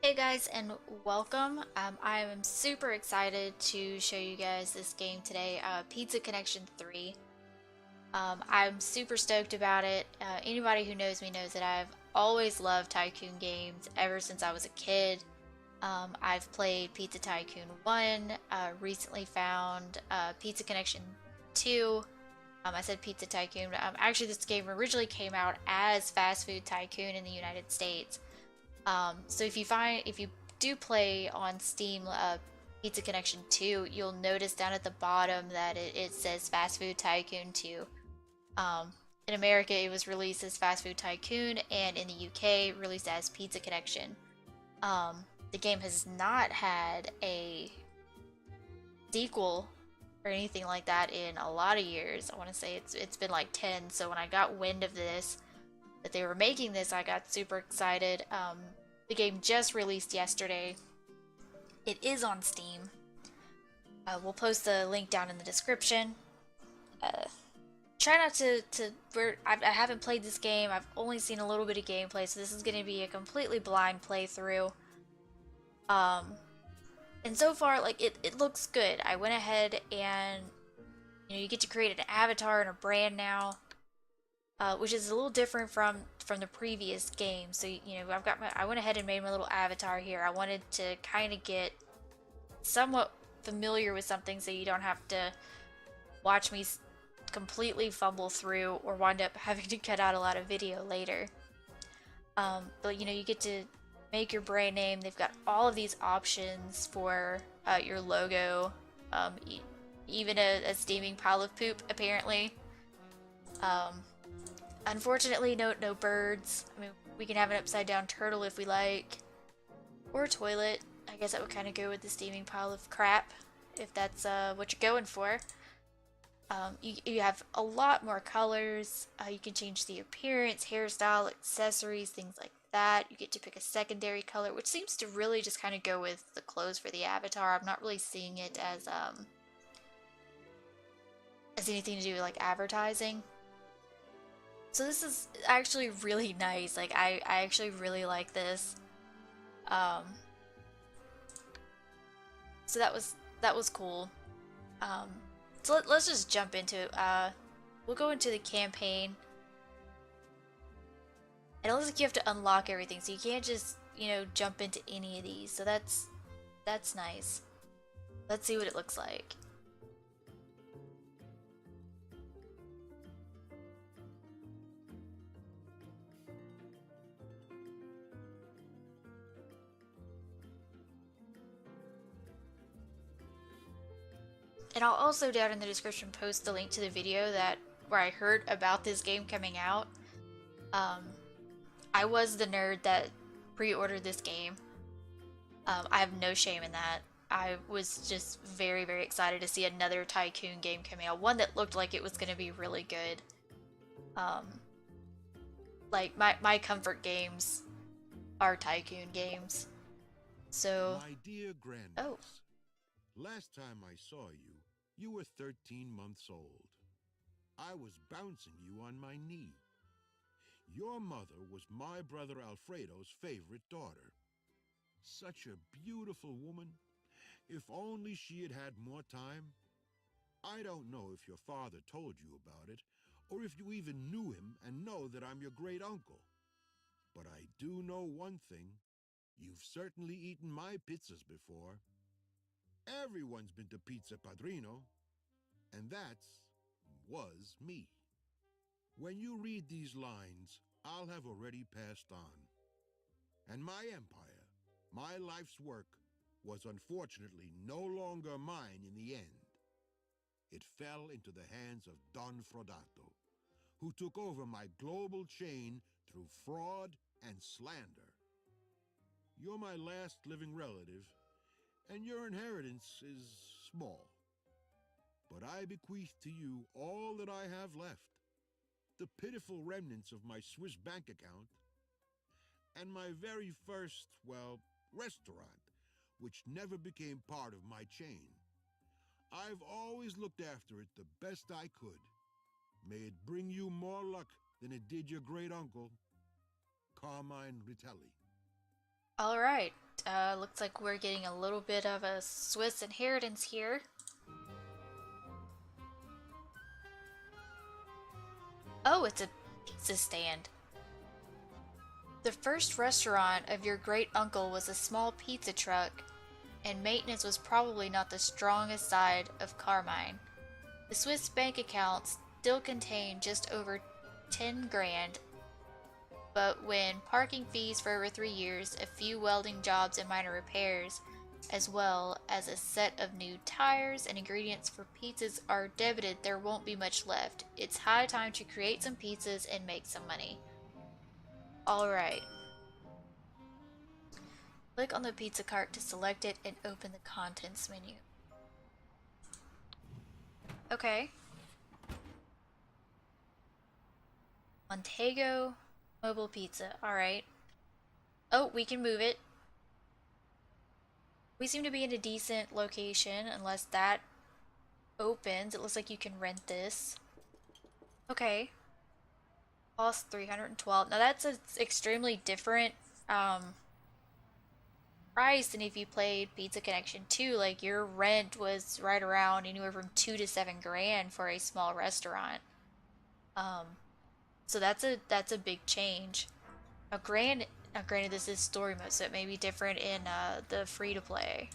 Hey guys, and welcome. I am super excited to show you guys this game today, Pizza Connection 3. I'm super stoked about it. Anybody who knows me knows that I've always loved Tycoon games ever since I was a kid. I've played Pizza Tycoon 1, recently found Pizza Connection 2. I said Pizza Tycoon. Actually, this game originally came out as Fast Food Tycoon in the United States. So if you do play on Steam Pizza Connection 2, you'll notice down at the bottom that it says Fast Food Tycoon 2. Um, in America, it was released as Fast Food Tycoon, and in the UK, released as Pizza Connection. The game has not had a sequel or anything like that in a lot of years. I want to say it's been like 10. So when I got wind of this, that they were making this, I got super excited. The game just released yesterday. It is on Steam. We'll post the link down in the description. Uh, Try not to I haven't played this game. I've only seen a little bit of gameplay, so this is going to be a completely blind playthrough. Um, and so far, like it looks good. I went ahead and you get to create an avatar and a brand now, which is a little different from the previous game. So I went ahead and made my little avatar here. I wanted to kind of get somewhat familiar with something so you don't have to watch me completely fumble through or wind up having to cut out a lot of video later. But you get to make your brand name. They've got all of these options for your logo, even a steaming pile of poop apparently. Um, Unfortunately, no birds. I mean, we can have an upside down turtle if we like, or a toilet. I guess that would kind of go with the steaming pile of crap, if that's what you're going for. You have a lot more colors. You can change the appearance, hairstyle, accessories, things like that. You get to pick a secondary color, which seems to really just kind of go with the clothes for the avatar. I'm not really seeing it as anything to do with like advertising. So this is actually really nice. Like I actually really like this. Um, so that was cool. Um, so let's just jump into it. We'll go into the campaign. And it looks like you have to unlock everything, so you can't just, jump into any of these. So that's nice. Let's see what it looks like. And I'll also down in the description post the link to the video that where I heard about this game coming out. Um, I was the nerd that pre-ordered this game. I have no shame in that. I was just very, very excited to see another Tycoon game coming out. One that looked like it was going to be really good. Um, like my comfort games are Tycoon games. So, My dear oh, Grandniece, last time I saw you, you were 13 months old. I was bouncing you on my knee. Your mother was my brother Alfredo's favorite daughter. Such a beautiful woman. If only she had had more time. I don't know if your father told you about it, or if you even knew him and know that I'm your great uncle. But I do know one thing. You've certainly eaten my pizzas before. Everyone's been to Pizza Padrino, and was me. When you read these lines, I'll have already passed on. And my empire, my life's work, was unfortunately no longer mine in the end. It fell into the hands of Don Frodato, who took over my global chain through fraud and slander. You're my last living relative, and your inheritance is small. But I bequeath to you all that I have left, the pitiful remnants of my Swiss bank account, and my very first, well, restaurant, which never became part of my chain. I've always looked after it the best I could. May it bring you more luck than it did your great uncle, Carmine Ritelli. Alright, looks like we're getting a little bit of a Swiss inheritance here. Oh, it's a pizza stand. The first restaurant of your great uncle was a small pizza truck, and maintenance was probably not the strongest side of Carmine. The Swiss bank accounts still contained just over 10 grand, but when parking fees for over 3 years, a few welding jobs and minor repairs, as well as a set of new tires and ingredients for pizzas are debited, there won't be much left. It's high time to create some pizzas and make some money. Alright. Click on the pizza cart to select it and open the contents menu. Okay. Montego Mobile Pizza. Alright. Oh, we can move it. We seem to be in a decent location, unless that opens. It looks like you can rent this. Okay. Cost 312. Now that's an extremely different price than if you played Pizza Connection 2. Like your rent was right around anywhere from 2 to 7 grand for a small restaurant. Um, so that's a big change. Now granted this is story mode, so it may be different in the free to play.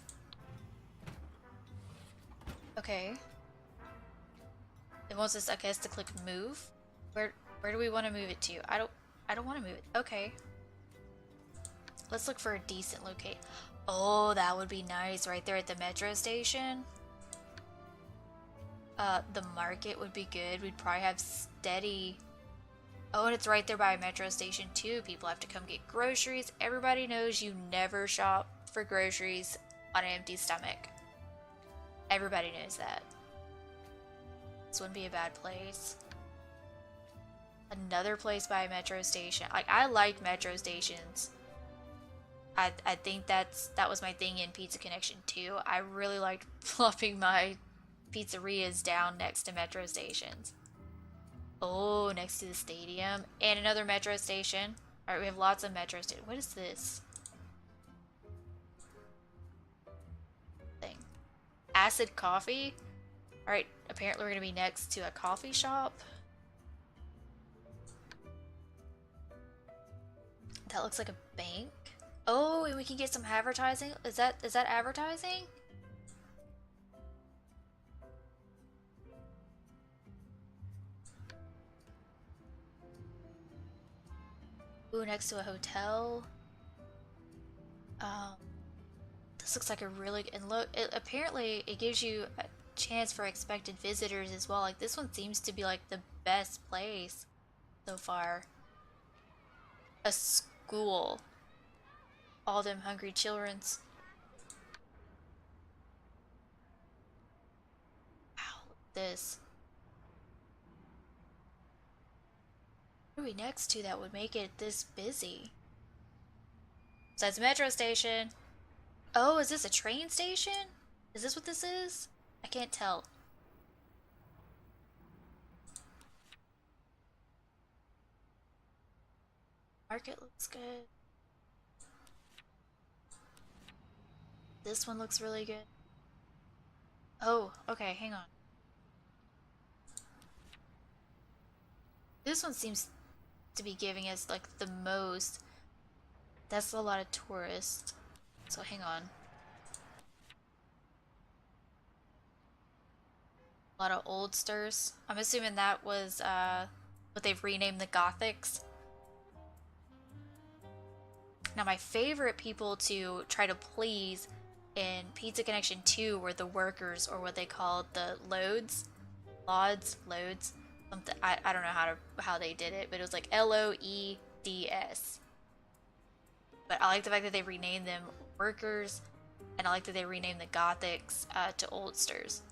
Okay. It wants us, I guess, to click move. Where do we want to move it to? I don't want to move it. Okay. Let's look for a decent location. Oh, that would be nice right there at the metro station. The market would be good. We'd probably have steady. Oh, and it's right there by a metro station too. People have to come get groceries. Everybody knows you never shop for groceries on an empty stomach. Everybody knows that. This wouldn't be a bad place. Another place by a metro station. Like, I like metro stations. I think that was my thing in Pizza Connection 2. I really liked plopping my pizzerias down next to metro stations. Oh, next to the stadium. And another metro station. Alright, we have lots of metro stations. What is this thing? Acid coffee? Alright, apparently we're gonna be next to a coffee shop. That looks like a bank. Oh, and we can get some advertising. Is that advertising? Ooh, next to a hotel. Um, this looks like a really and look. Apparently, it gives you a chance for expected visitors as well. Like this one seems to be like the best place so far. A school. All them hungry children's. Wow, look at this. What are we next to that would make it this busy? Besides metro station. Oh, is this a train station? Is this what this is? I can't tell. Market looks good. This one looks really good. Oh, okay, hang on. This one seems to be giving us like the most. That's a lot of tourists. So hang on. A lot of oldsters. I'm assuming that was what they've renamed the Gothics. Now my favorite people to try to please in Pizza Connection 2 were the workers, or what they called the loads. Loads. Something I don't know how they did it, but it was like LOEDS. But I like the fact that they renamed them workers, and I like that they renamed the Gothics to oldsters.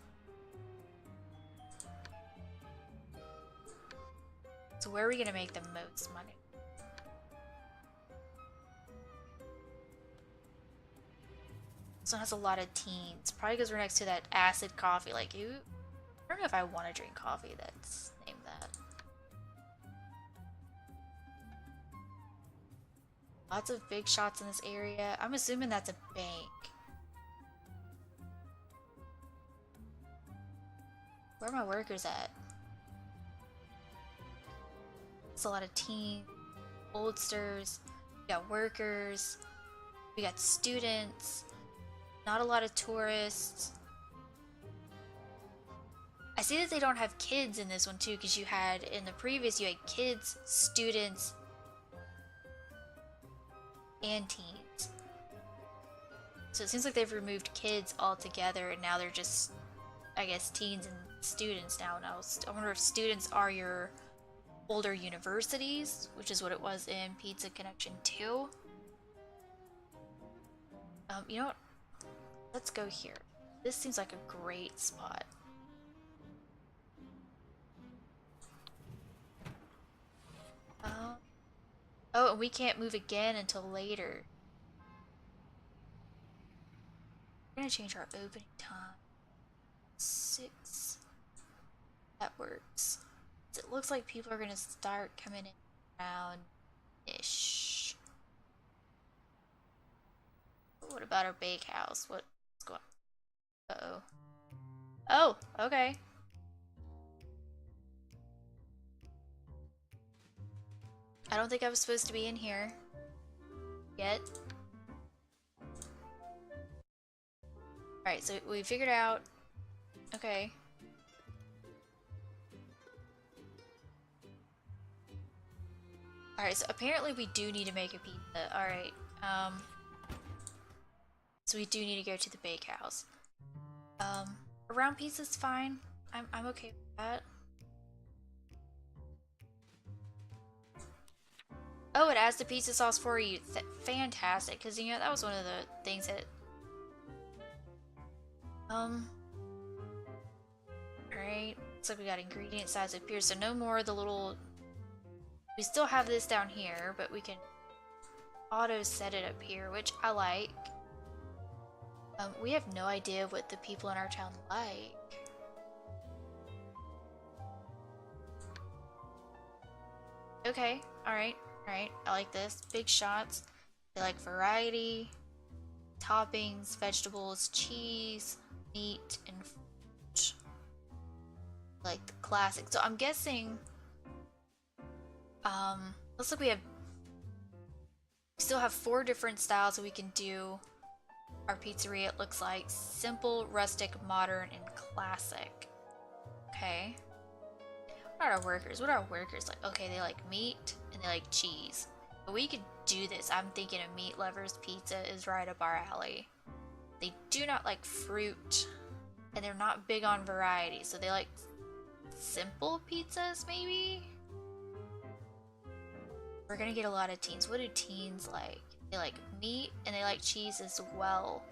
So where are we gonna make the most money? This one has a lot of teens. Probably because we're next to that acid coffee. Like, I don't know if I want to drink coffee that's named that. Lots of big shots in this area. I'm assuming that's a bank. Where are my workers at? It's a lot of teens, oldsters. We got workers. We got students. Not a lot of tourists. I see that they don't have kids in this one too, because you had, in the previous, you had kids, students, and teens. So it seems like they've removed kids altogether, and now they're just, I guess, teens and students now. I wonder if students are your older universities, which is what it was in Pizza Connection 2. You know what? Let's go here. This seems like a great spot. Oh, and we can't move again until later. We're gonna change our opening time. 6. That works. It looks like people are gonna start coming in around-ish. What about our bakehouse? What's going on? Uh-oh. Oh, okay. I don't think I was supposed to be in here yet. Alright, so we figured out. Okay. Alright, so apparently we do need to make a pizza. Alright, so we do need to go to the bakehouse. Around pizza's fine. I'm okay with that. Oh, it adds the pizza sauce for you. Fantastic, because you know that was one of the things that. Alright, looks like we got ingredient size up here, so no more of the little. We still have this down here, but we can auto set it up here, which I like. We have no idea what the people in our town like. Okay, alright. Alright, I like this. Big shots. They like variety, toppings, vegetables, cheese, meat, and fruit. Like the classic. So I'm guessing, looks like we still have 4 different styles that we can do our pizzeria. It looks like simple, rustic, modern, and classic. Okay. What are our workers? What are our workers like? Okay, they like meat and they like cheese. But we could do this. I'm thinking a meat lovers pizza is right up our alley. They do not like fruit and they're not big on variety. So they like simple pizzas maybe? We're gonna get a lot of teens. What do teens like? They like meat and they like cheese as well.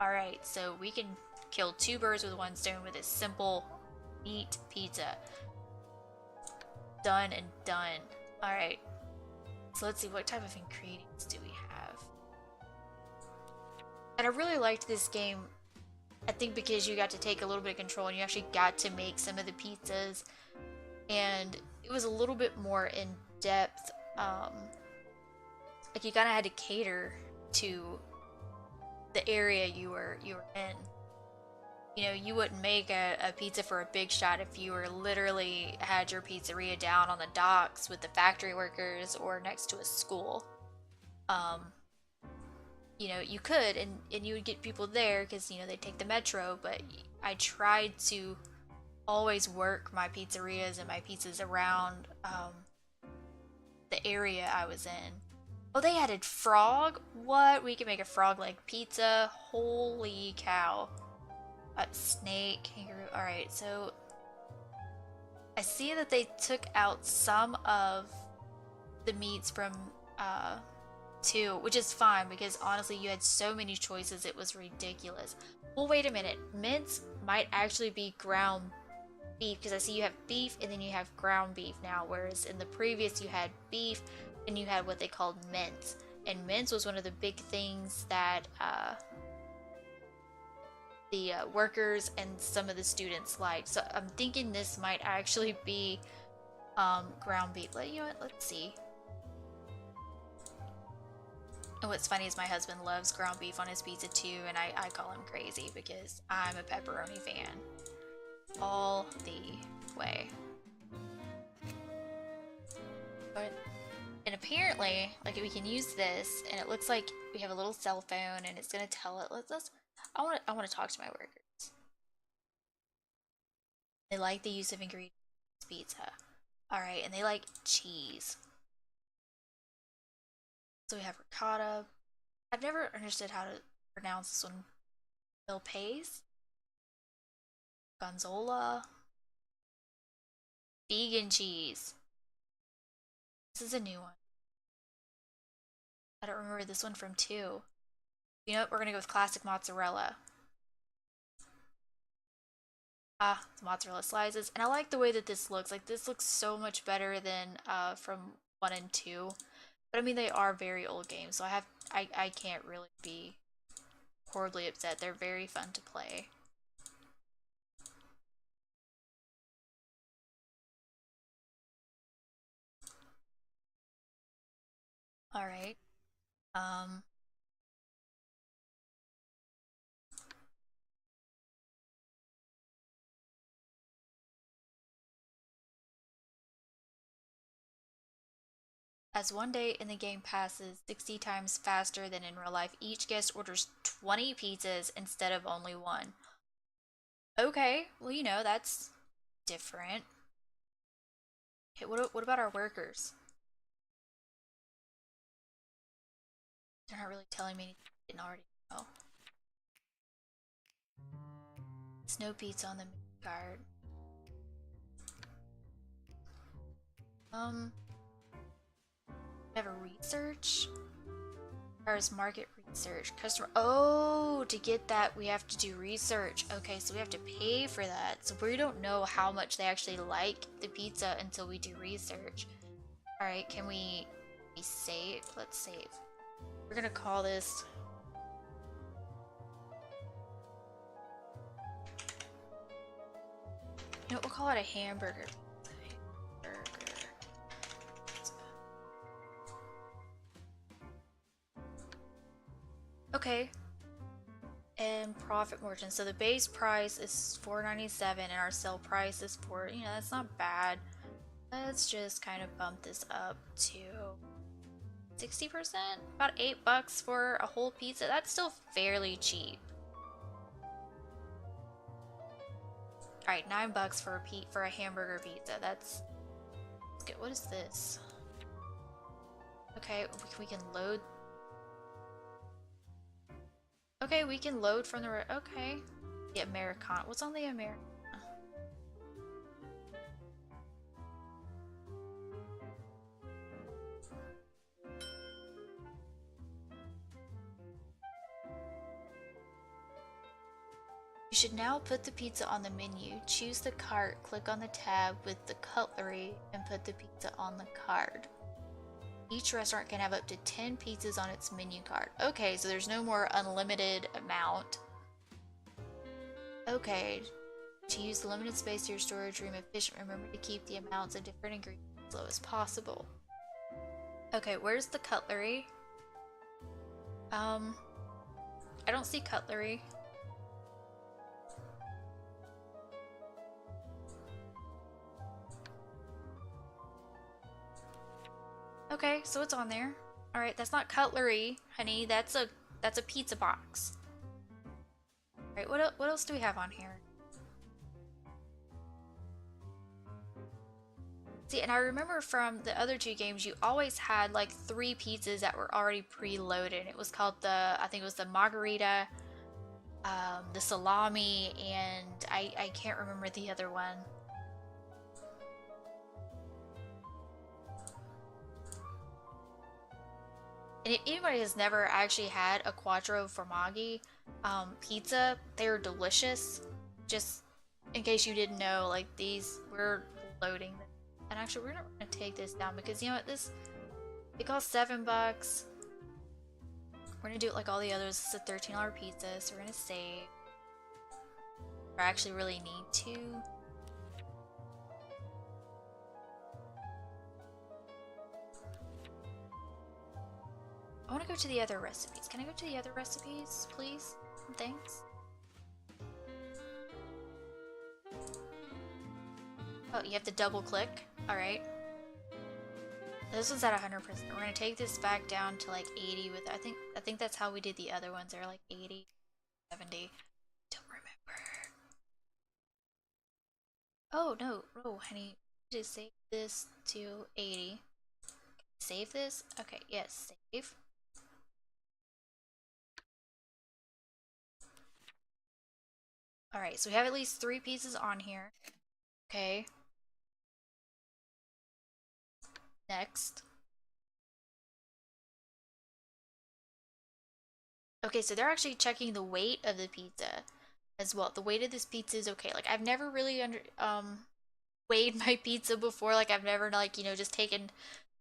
Alright, so we can kill 2 birds with 1 stone with a simple meat pizza. Done and done. Alright. So let's see, what type of ingredients do we have? And I really liked this game, I think because you got to take a little bit of control and you actually got to make some of the pizzas. And it was a little bit more in depth. Like you kind of had to cater to the area you were in. You know, you wouldn't make a pizza for a big shot if you were literally had your pizzeria down on the docks with the factory workers or next to a school. You know, you could, and you would get people there because, you know, they take the metro, but I tried to always work my pizzerias and my pizzas around the area I was in. Oh, they added frog? What? We can make a frog leg pizza? Holy cow. Snake, kangaroo. Alright, so I see that they took out some of the meats from 2, which is fine because honestly you had so many choices it was ridiculous. Well, wait a minute. Mince might actually be ground beef because I see you have beef and then you have ground beef now, whereas in the previous you had beef and you had what they called mince. And mince was one of the big things that the workers and some of the students liked. So I'm thinking this might actually be ground beef. You know what? Let's see. And what's funny is my husband loves ground beef on his pizza too, and I call him crazy because I'm a pepperoni fan. All the way. But, and apparently, like we can use this, and it looks like we have a little cell phone, and it's gonna tell it. I want to talk to my workers. They like the use of ingredients in pizza. All right, and they like cheese. So we have ricotta. I've never understood how to pronounce this one. Bill Pace, Gonzola, vegan cheese. This is a new one. I don't remember this one from 2. You know what? We're gonna go with classic mozzarella. Ah, the mozzarella slices. And I like the way that this looks. Like, this looks so much better than from 1 and 2. But I mean, they are very old games, so I can't really be horribly upset. They're very fun to play. Alright. Um, As one day in the game passes 60 times faster than in real life, each guest orders 20 pizzas instead of only one. Okay, well, you know, that's different. Okay, what about our workers? They're not really telling me anything I didn't already know. Snow pizza on the menu card. Um, we have a research. Requires market research. Customer. Oh, to get that, we have to do research. Okay, so we have to pay for that. So we don't know how much they actually like the pizza until we do research. Alright, can we save? Let's save. We're gonna call this. You know, we'll call it a hamburger. Okay. And profit margin. So the base price is $4.97 and our sell price is you know, that's not bad. Let's just kind of bump this up to 60%, about $8 for a whole pizza. That's still fairly cheap. All right, $9 for a hamburger pizza. That's good. What is this? Okay, we can load. Okay, we can load from the okay. The Americana. What's on the Americana? You should now put the pizza on the menu. Choose the cart, click on the tab with the cutlery, and put the pizza on the card. Each restaurant can have up to 10 pizzas on its menu card. Okay, so there's no more unlimited amount. Okay, to use the limited space of your storage room efficient, remember to keep the amounts of different ingredients as low as possible. Okay, where's the cutlery? I don't see cutlery. Okay, so it's on there. All right, that's not cutlery, honey. That's a pizza box. All right, what else do we have on here? See, and I remember from the other 2 games, you always had like 3 pizzas that were already preloaded. It was called I think it was the margarita, the salami, and I can't remember the other one. And if anybody has never actually had a quattro formaggi pizza, they're delicious. Just in case you didn't know, like these, we're loading them. And actually, we're not gonna take this down because you know what? It costs $7. We're gonna do it like all the others. It's a $13 pizza, so we're gonna save. I actually really need to. I want to go to the other recipes. Can I go to the other recipes, please? Thanks. Oh, you have to double click. Alright. This one's at 100%. We're gonna take this back down to like 80 with I think that's how we did the other ones. They're like 80, 70. Don't remember. Oh no, oh honey. Just save this to 80. Save this? Okay, yes, save. Alright, so we have at least 3 pieces on here. Okay. Next. Okay, so they're actually checking the weight of the pizza as well. The weight of this pizza is okay. Like I've never really weighed my pizza before. Like I've never like, you know, just taken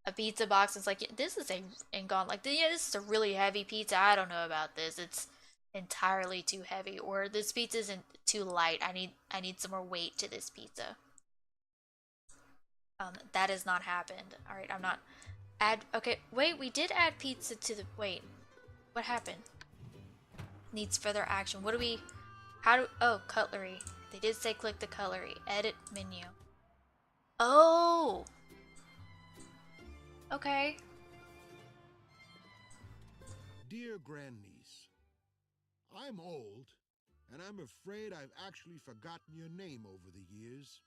a pizza box and it's like, yeah, this is a and gone like, yeah, this is a really heavy pizza. I don't know about this. It's entirely too heavy, or this pizza isn't too light. I need some more weight to this pizza. That has not happened. All right, I'm not add. Okay, wait, we did add pizza to the wait. What happened? Needs further action. What do we? How do? Oh, cutlery. They did say click the cutlery. Edit menu. Oh. Okay. Dear grandniece, I'm old, and I'm afraid I've actually forgotten your name over the years.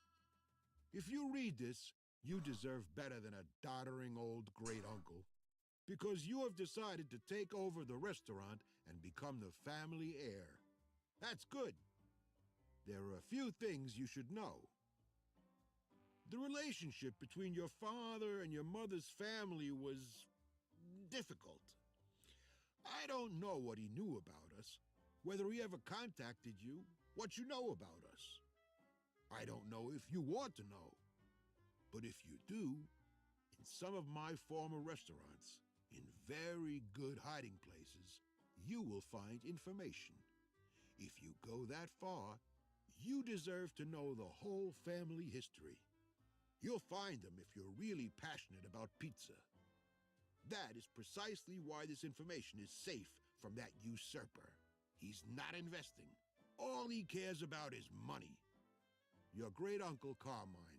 If you read this, you deserve better than a doddering old great uncle, because you have decided to take over the restaurant and become the family heir. That's good. There are a few things you should know. The relationship between your father and your mother's family was difficult. I don't know what he knew about us, whether he ever contacted you, what you know about us. I don't know if you want to know. But if you do, in some of my former restaurants, in very good hiding places, you will find information. If you go that far, you deserve to know the whole family history. You'll find them if you're really passionate about pizza. That is precisely why this information is safe from that usurper. He's not investing. All he cares about is money. Your great uncle Carmine.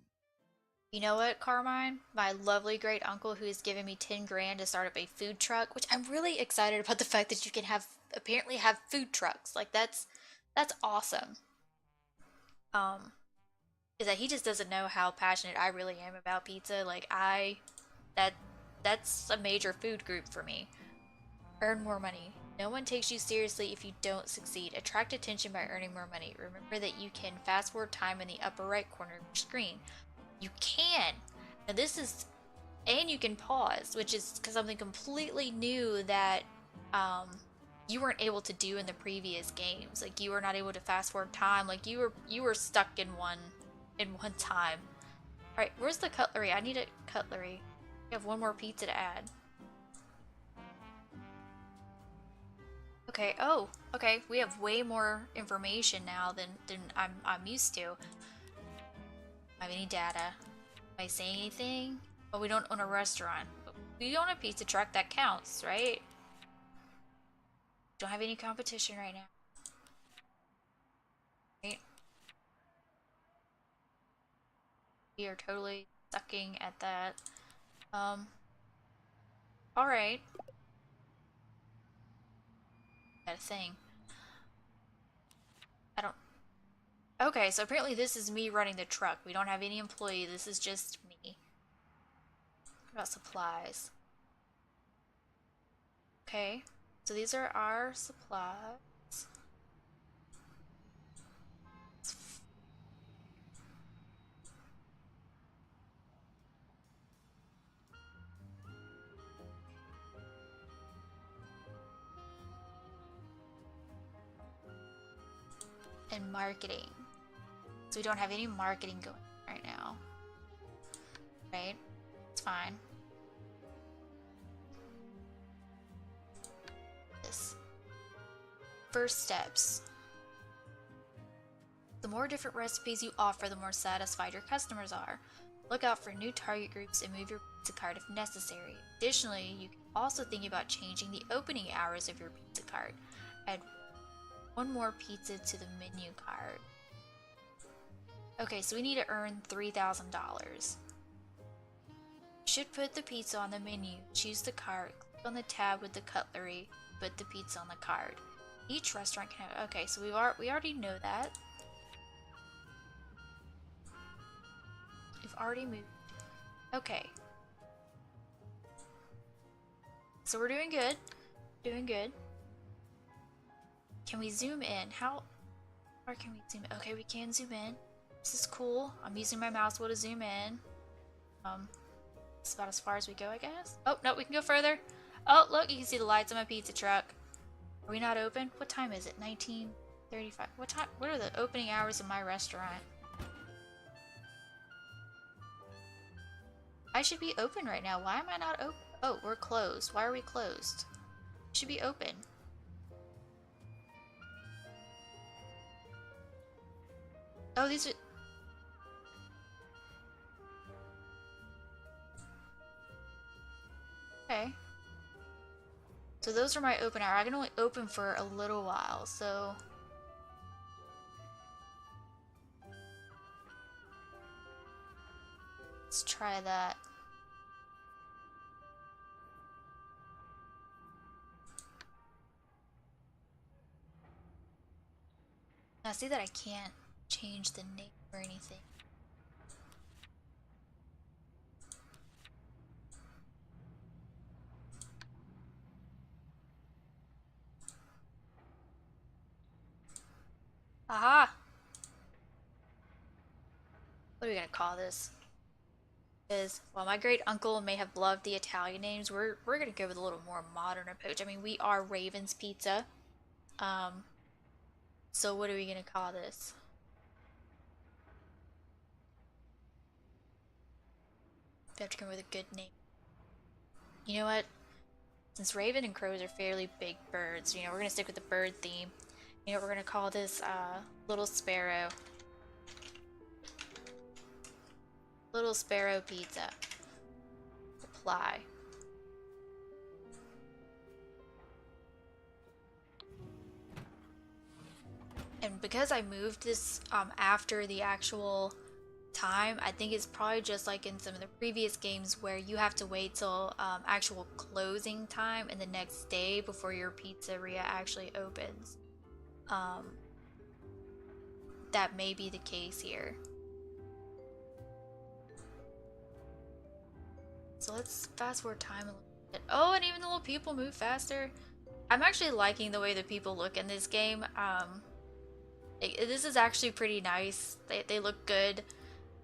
You know what, Carmine? My lovely great uncle who has given me 10 grand to start up a food truck, which I'm really excited about the fact that you can have apparently have food trucks. Like that's awesome. Um, is that he just doesn't know how passionate I really am about pizza. Like that that's a major food group for me. Earn more money. No one takes you seriously if you don't succeed. Attract attention by earning more money. Remember that you can fast forward time in the upper right corner of your screen. You can. Now this is, and you can pause, which is something completely new that you weren't able to do in the previous games. Like you were not able to fast forward time. Like you were stuck in one time. All right, where's the cutlery? I need a cutlery. We have one more pizza to add. Okay. Oh, okay. We have way more information now than I'm used to. I have any data? Am I saying anything? Oh, we don't own a restaurant. But we own a pizza truck, that counts, right? Don't have any competition right now. Right? We are totally sucking at that. Alright. Got a thing. I don't... Okay, so apparently this is me running the truck. We don't have any employee. This is just me. What about supplies? Okay. So these are our supplies. And marketing. So we don't have any marketing going right now. Right? It's fine. This. First steps. The more different recipes you offer, the more satisfied your customers are. Look out for new target groups and move your pizza cart if necessary. Additionally, you can also thinking about changing the opening hours of your pizza cart. Add one more pizza to the menu card. Okay, so we need to earn $3,000. Should put the pizza on the menu, choose the cart, click on the tab with the cutlery, put the pizza on the card. Each restaurant can have, okay, so we already know that. We've already moved. Okay. So we're doing good. Doing good. Can we zoom in? How far can we zoom in? Okay, we can zoom in. This is cool. I'm using my mouse wheel to zoom in. It's about as far as we go, I guess. Oh, no, we can go further. Oh, look, you can see the lights on my pizza truck. Are we not open? What time is it? 19:35. What time? What are the opening hours of my restaurant? I should be open right now. Why am I not open? Oh, we're closed. Why are we closed? We should be open. Oh, these are... Okay. So those are my open hours. I can only open for a little while, so... Let's try that. Now see that I can't change the name or anything. Aha! What are we gonna call this? Because while my great uncle may have loved the Italian names, we're gonna go with a little more modern approach. I mean, we are Raven's Pizza. Um, so what are we gonna call this? We have to come up with a good name. You know what? Since Raven and crows are fairly big birds, you know, we're gonna stick with the bird theme. You know what we're gonna call this? Little Sparrow. Little Sparrow Pizza. Apply. And because I moved this after the actual time, I think it's probably just like in some of the previous games where you have to wait till actual closing time and the next day before your pizzeria actually opens. Um, that may be the case here. So let's fast forward time a little bit. Oh, and even the little people move faster. I'm actually liking the way the people look in this game. This is actually pretty nice. They look good.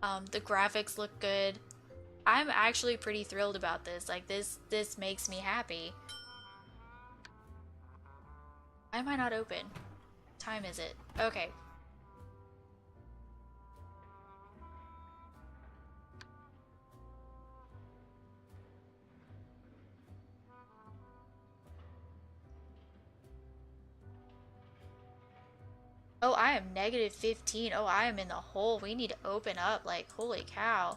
The graphics look good. I'm actually pretty thrilled about this. Like this makes me happy. Why am I not open? What time is it? Okay. Oh, I am negative 15. Oh, I am in the hole. We need to open up. Like, holy cow.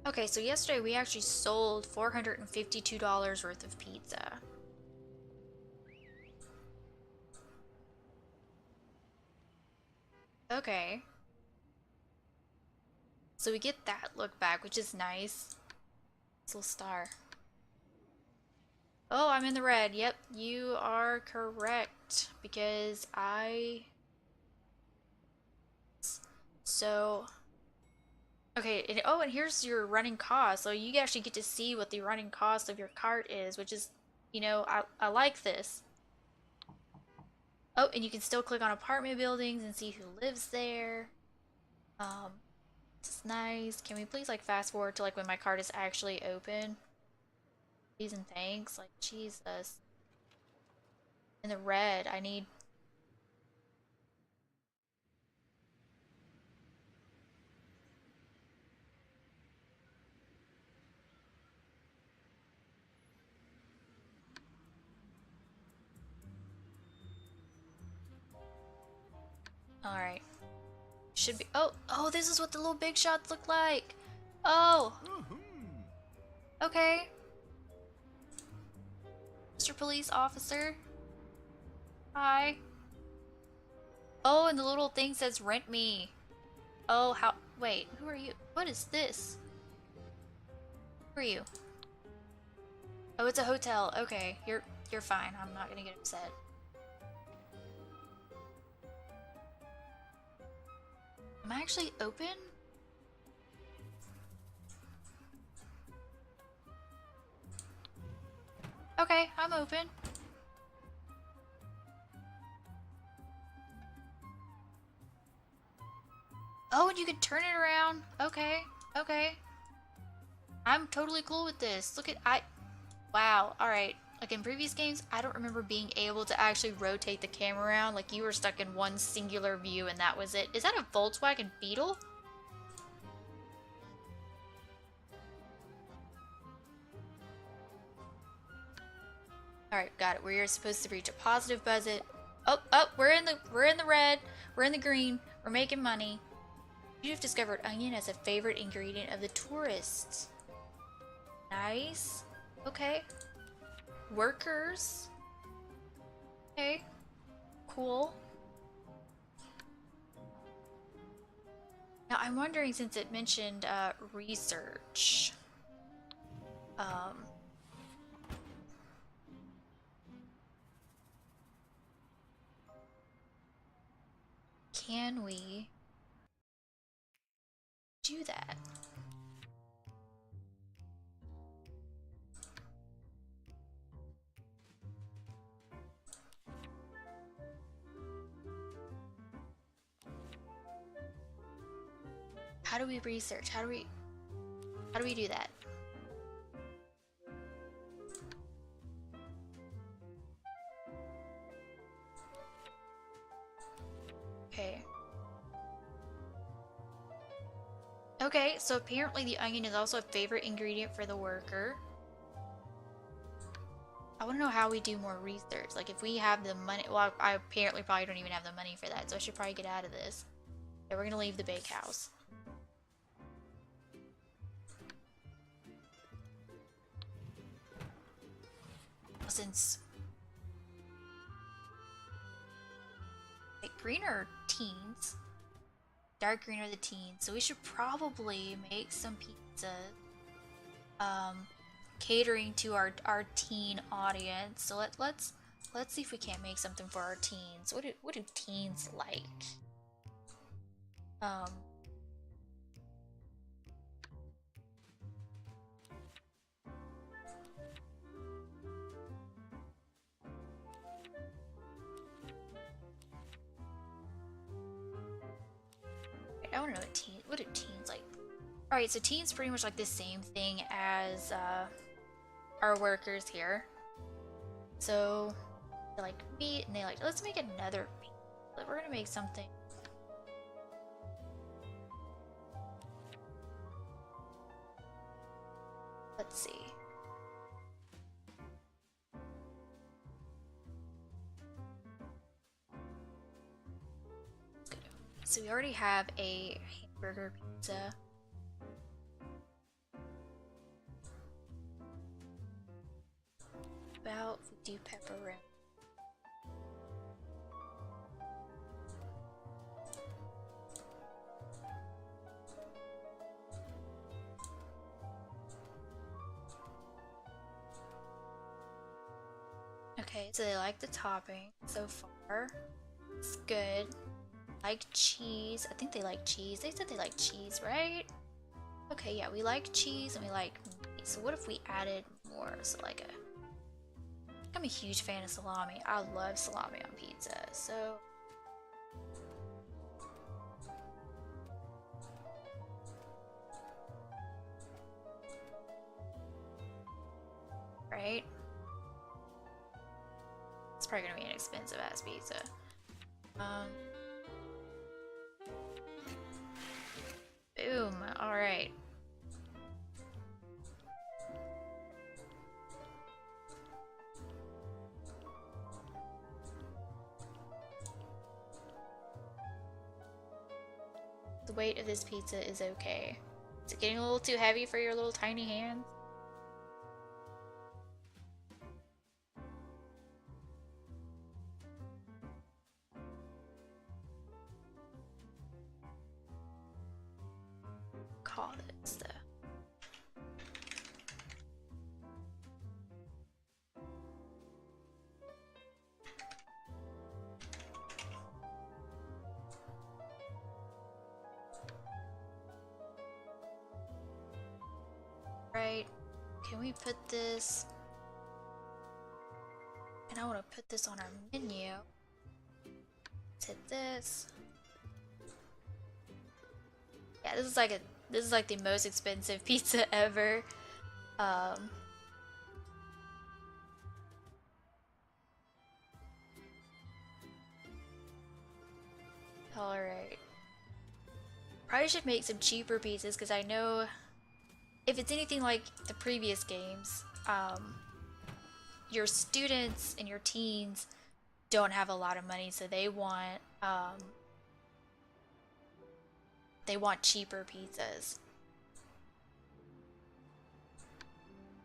Okay, so yesterday we actually sold $452 worth of pizza. Okay. So we get that look back, which is nice. This little star. Oh, I'm in the red. Yep, you are correct. Because I... So... Okay, and, oh, and here's your running cost. So you actually get to see what the running cost of your cart is, which is, you know, I like this. Oh, and you can still click on apartment buildings and see who lives there. This is nice. Can we please, like, fast forward to, like, when my cart is actually open? Please and thanks. Like, Jesus. In the red, I need Alright. Should be. Oh, oh, this is what the little big shots look like. Oh, okay. Mr. Police Officer. Hi. Oh, and the little thing says rent me. Oh, how. Wait, who are you? What is this? Who are you? Oh, it's a hotel. Okay, you're fine. I'm not gonna get upset. Am I actually open? Okay, I'm open. Oh, and you can turn it around. Okay, okay. I'm totally cool with this. Look at wow, alright. Like in previous games, I don't remember being able to actually rotate the camera around. Like you were stuck in one singular view and that was it. Is that a Volkswagen Beetle? Alright, got it. We're supposed to reach a positive budget. Oh, oh, we're in the red. We're in the green. We're making money. You have discovered onion as a favorite ingredient of the tourists. Nice. Okay. Workers. Okay. Cool. Now I'm wondering, since it mentioned research. Can we do that? How do we research? How do we do that? Okay. Okay, so apparently the onion is also a favorite ingredient for the worker. I want to know how we do more research. Like if we have the money, well, I apparently probably don't even have the money for that, so I should probably get out of this. Yeah, we're gonna leave the bakehouse. Since like green are teens, dark green are the teens, so we should probably make some pizza, catering to our teen audience. So let's see if we can't make something for our teens. What do teens like? I want to know what do teens like? Alright, so teens pretty much like the same thing as our workers here. So they like meat and they like, let's make another meat. We're gonna make something. Let's see. So we already have a hamburger pizza. About if we do pepperoni. Okay, so they like the topping so far. It's good. Like cheese. I think they like cheese. They said they like cheese, right? Okay, yeah, we like cheese and we like meat. So what if we added more? So like I'm a huge fan of salami. I love salami on pizza. So right? It's probably gonna be an expensive ass pizza. Boom. Alright. The weight of this pizza is okay. Is it getting a little too heavy for your little tiny hands? Call this the... Right. Can we put this... And I want to put this on our menu. Let's hit this. Yeah, this is like the most expensive pizza ever. Alright. Probably should make some cheaper pizzas because I know if it's anything like the previous games, your students and your teens don't have a lot of money, so they want cheaper pizzas.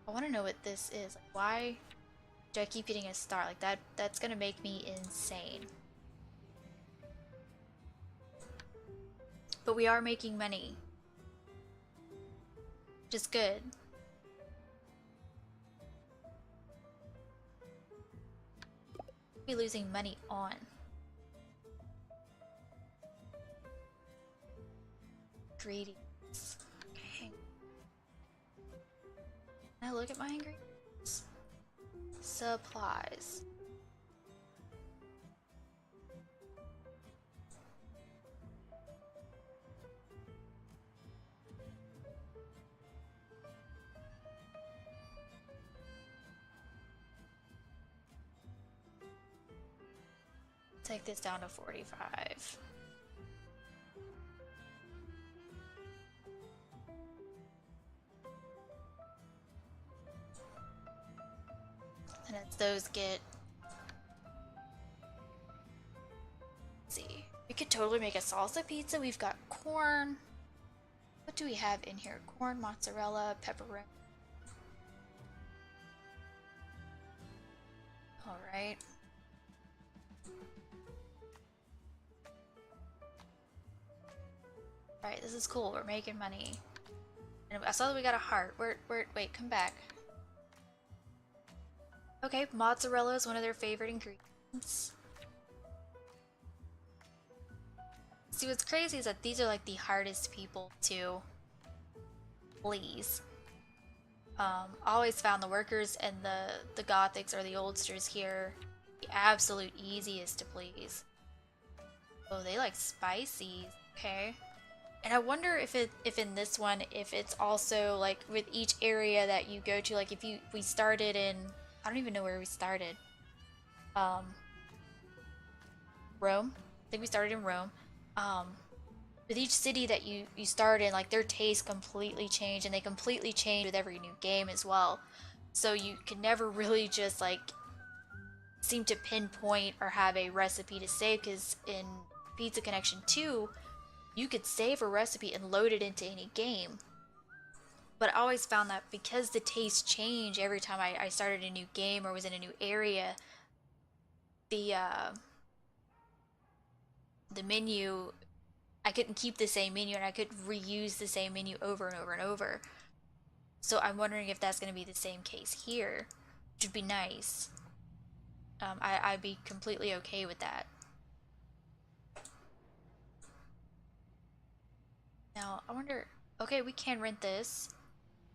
I want to know what this is. Like, why do I keep getting a star? Like that's gonna make me insane. But we are making money. Which is good. Be losing money on. Ingredients. Okay. Can I look at my ingredients? Supplies. Take this down to 45. And as those get... Let's see. We could totally make a salsa pizza. We've got corn. What do we have in here? Corn, mozzarella, pepperoni. Alright. Alright, this is cool. We're making money. And I saw that we got a heart. Wait, come back. Okay, mozzarella is one of their favorite ingredients. See, what's crazy is that these are like the hardest people to please. Always found the workers and the gothics or the oldsters here the absolute easiest to please. Oh, they like spicy. Okay. And I wonder if in this one, if it's also like with each area that you go to, like if we started in, I don't even know where we started. Rome. I think we started in Rome. With each city that you start in, like their taste completely change, and they completely change with every new game as well. So you can never really just like seem to pinpoint or have a recipe to save, because in Pizza Connection 2, you could save a recipe and load it into any game. But I always found that because the tastes change every time I started a new game or was in a new area, the menu, I couldn't keep the same menu and I could reuse the same menu over and over and over. So I'm wondering if that's going to be the same case here, which would be nice. I'd be completely okay with that. Now, I wonder... Okay, we can rent this.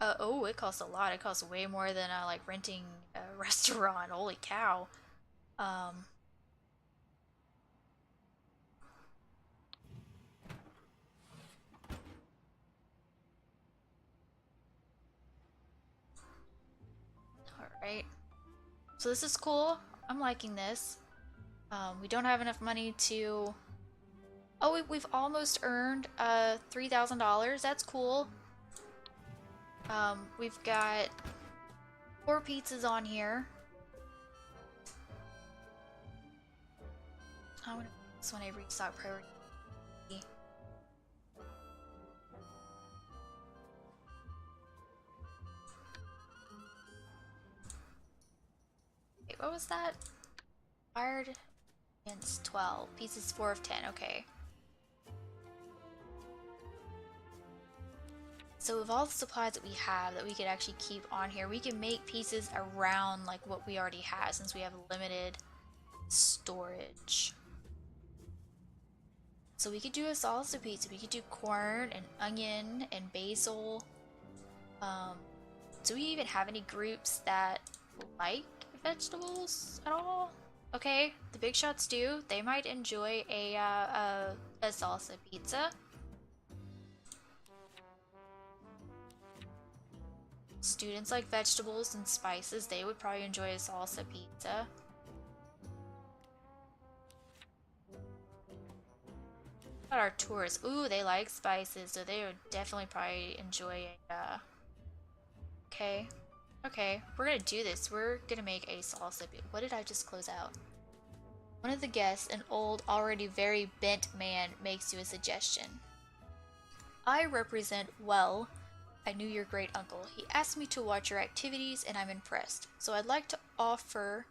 Oh, it costs a lot. It costs way more than like renting a restaurant. Holy cow. Alright. So this is cool. I'm liking this. We don't have enough money to... Oh, we've almost earned $3,000. That's cool. We've got 4 pizzas on here. I want to this one a restock priority. was that? Fired against 12. Pieces 4 of 10. Okay. So with all the supplies that we have that we could actually keep on here, we can make pieces around like what we already have since we have limited storage. So we could do a salsa pizza. We could do corn and onion and basil. Do we even have any groups that like vegetables at all? Okay, the big shots do. They might enjoy a salsa pizza. Students like vegetables and spices. They would probably enjoy a salsa pizza. What about our tourists? Ooh, they like spices, so they would definitely probably enjoy a, okay. Okay, we're gonna do this. We're gonna make a salsa. What did I just close out? One of the guests, an old, already very bent man, makes you a suggestion. I represent, well, I knew your great uncle. He asked me to watch your activities and I'm impressed. So I'd like to offer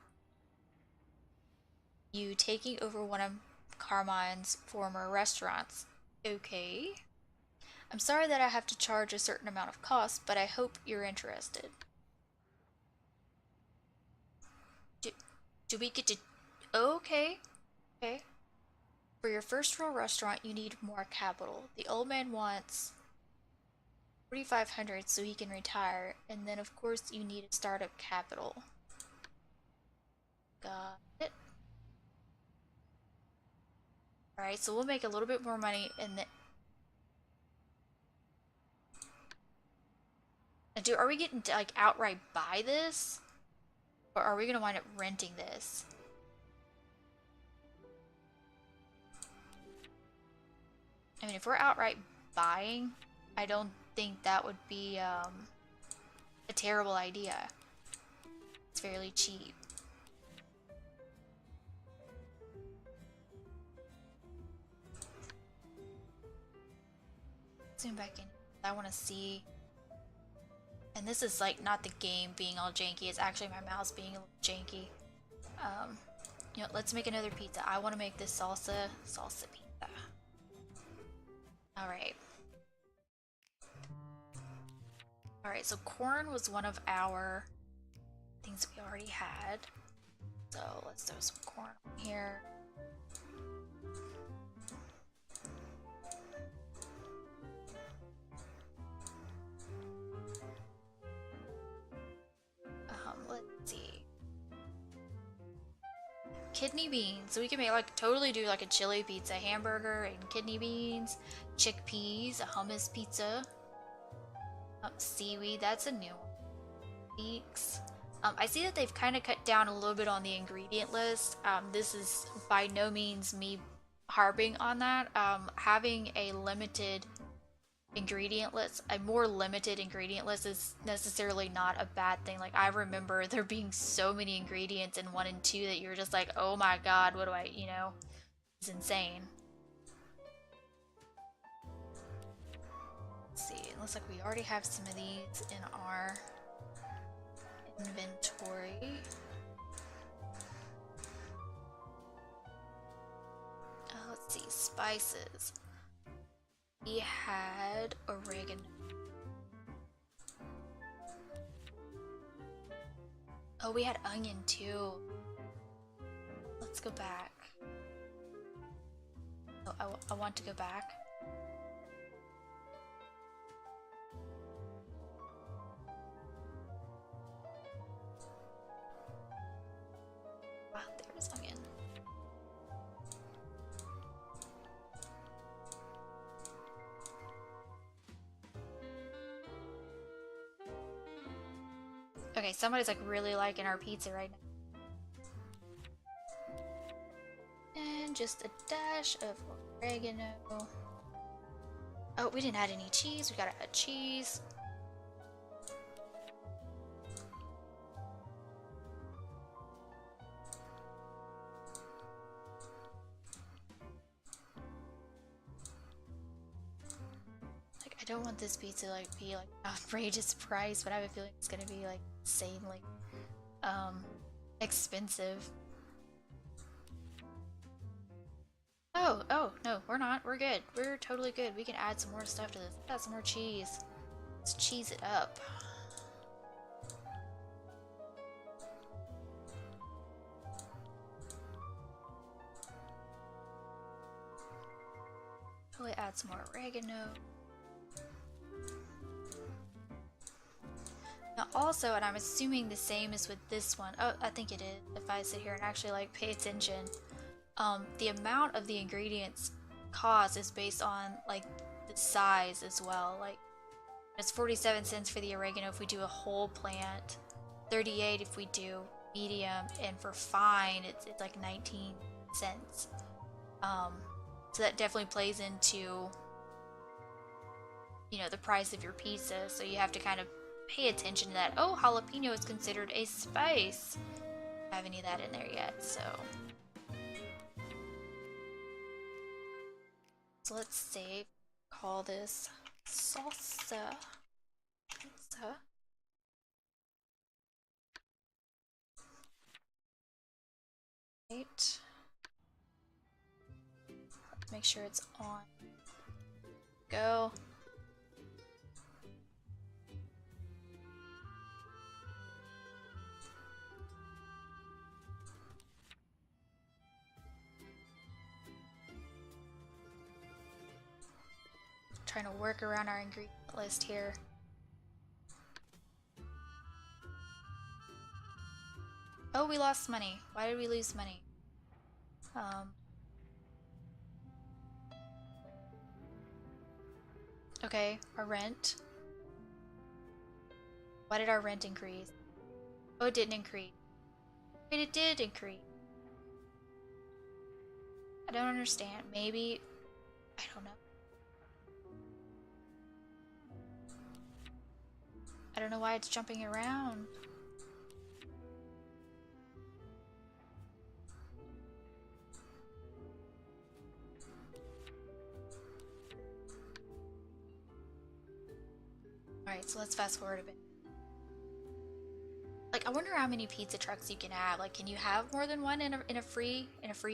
you taking over one of Carmine's former restaurants. Okay. I'm sorry that I have to charge a certain amount of cost, but I hope you're interested. Do we get to... Okay. Okay. For your first real restaurant, you need more capital. The old man wants 4,500 so he can retire, and then of course you need a startup capital. Got it. Alright, so we'll make a little bit more money and then... Are we getting to, like, outright buy this? Or are we gonna wind up renting this? I mean, if we're outright buying, I don't think that would be a terrible idea. It's fairly cheap. Zoom back in. I want to see. And this is like not the game being all janky. It's actually my mouse being a little janky. You know, let's make another pizza. I want to make this salsa pizza. All right. All right. So corn was one of our things we already had. So let's throw some corn on here. Let's see. Kidney beans. So we can make like totally do like a chili pizza, hamburger and kidney beans, chickpeas, a hummus pizza. Seaweed, that's a new one. Leeks. I see that they've kind of cut down a little bit on the ingredient list. This is by no means me harping on that. Having a limited ingredient list, a more limited ingredient list is necessarily not a bad thing. Like I remember there being so many ingredients in 1 and 2 that you're just like, oh my god, what do I, you know, it's insane. Let's see, it looks like we already have some of these in our inventory. Let's see, spices. We had oregano. Oh, we had onion too. Let's go back. Oh, I want to go back. Wow, there's onion. Okay, somebody's like really liking our pizza right now. And just a dash of oregano. Oh, we didn't add any cheese. We gotta add cheese. Like, I don't want this pizza like be like outrageous price, but I have a feeling it's gonna be like insanely Expensive. Oh, no, we're not. We're good. We're totally good. We can add some more stuff to this. Add some more cheese. Let's cheese it up. Probably add some more oregano. Now also, and I'm assuming the same is with this one. Oh, I think it is. If I sit here and actually like pay attention, the amount of the ingredients cost is based on like the size as well. Like it's 47 cents for the oregano if we do a whole plant, 38 if we do medium, and for fine it's like 19 cents. So that definitely plays into, you know, the price of your pizza. So you have to kind of pay attention to that. Oh, jalapeno is considered a spice. I don't have any of that in there yet, so let's save. Call this salsa pizza. Right. Let's make sure it's on. Go. Trying to work around our ingredient list here. Oh, we lost money. Why did we lose money? Okay, our rent. Why did our rent increase? Oh, it didn't increase. Wait, it did increase. I don't understand. Maybe, I don't know. I don't know why it's jumping around. Alright, so let's fast forward a bit. Like, I wonder how many pizza trucks you can have. Like, can you have more than one in a free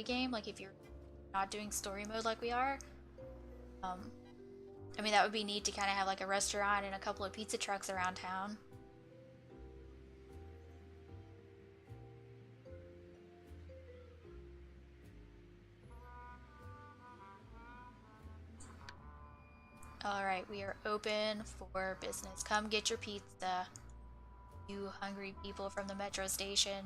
game? Like, if you're not doing story mode like we are? I mean, that would be neat to kind of have like a restaurant and a couple of pizza trucks around town. Alright, we are open for business. Come get your pizza, you hungry people from the metro station.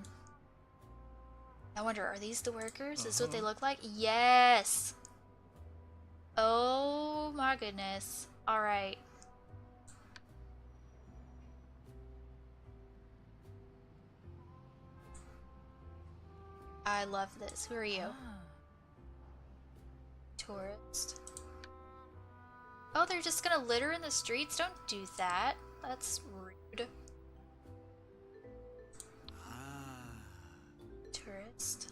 I wonder, are these the workers? Is this what they look like? Yes! Oh my goodness. Alright. I love this. Who are you? Tourist. Oh, they're just gonna litter in the streets? Don't do that. That's rude. Tourist.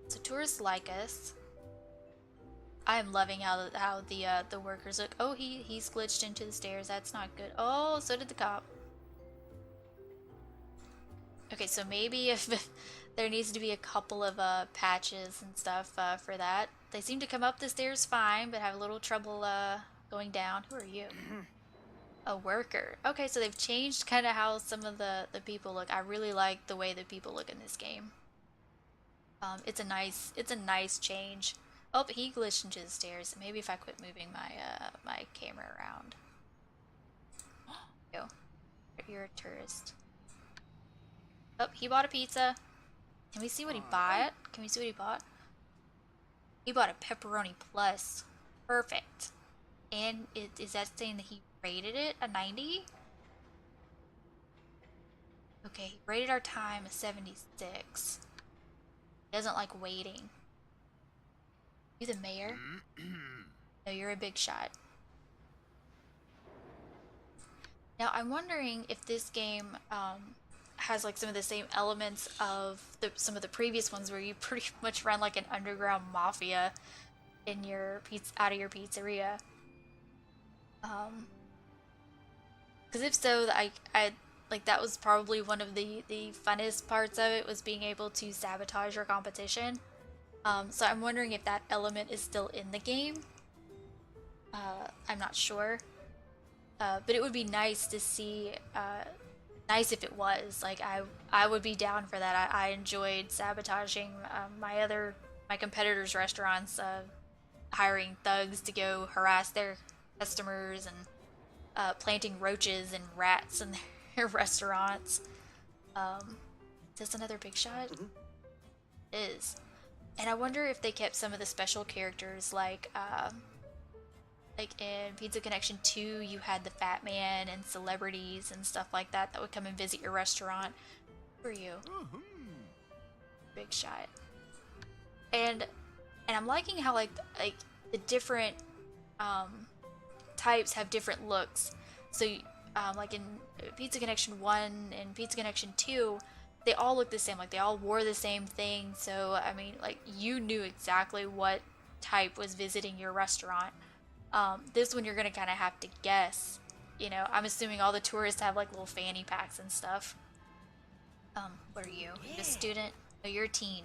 So tourists like us. I am loving how the workers look. Oh, he's glitched into the stairs. That's not good. Oh, so did the cop. Okay, so maybe if there needs to be a couple of patches and stuff for that. They seem to come up the stairs fine, but have a little trouble going down. Who are you? A worker. Okay, so they've changed kind of how some of the people look. I really like the way the people look in this game. It's a nice change. Oh, he glitched into the stairs. Maybe if I quit moving my my camera around. Go. You're a tourist. Oh, he bought a pizza. Can we see what he bought? Can we see what he bought? He bought a pepperoni plus. Perfect. And is that saying that he rated it a 90? Okay, he rated our time a 76. He doesn't like waiting. You the mayor? No, you're a big shot. Now, I'm wondering if this game has like some of the same elements of some of the previous ones where you pretty much run like an underground mafia in your out of your pizzeria. Because if so, Like that was probably one of the funnest parts of it was being able to sabotage your competition. So I'm wondering if that element is still in the game. I'm not sure. But it would be nice to see. Nice if it was. Like I would be down for that. I enjoyed sabotaging my competitors' restaurants, hiring thugs to go harass their customers and planting roaches and rats in their restaurants. Is this another big shot? Is. And I wonder if they kept some of the special characters like in Pizza Connection 2, you had the Fat Man and celebrities and stuff like that that would come and visit your restaurant. Who are you? Big shot. And I'm liking how like the different um types have different looks. So like in Pizza Connection 1 and Pizza Connection 2, they all look the same. Like they all wore the same thing. So I mean, like you knew exactly what type was visiting your restaurant. This one you're gonna kind of have to guess. You know, I'm assuming all the tourists have like little fanny packs and stuff. What are you? You're a student? No, you're a teen.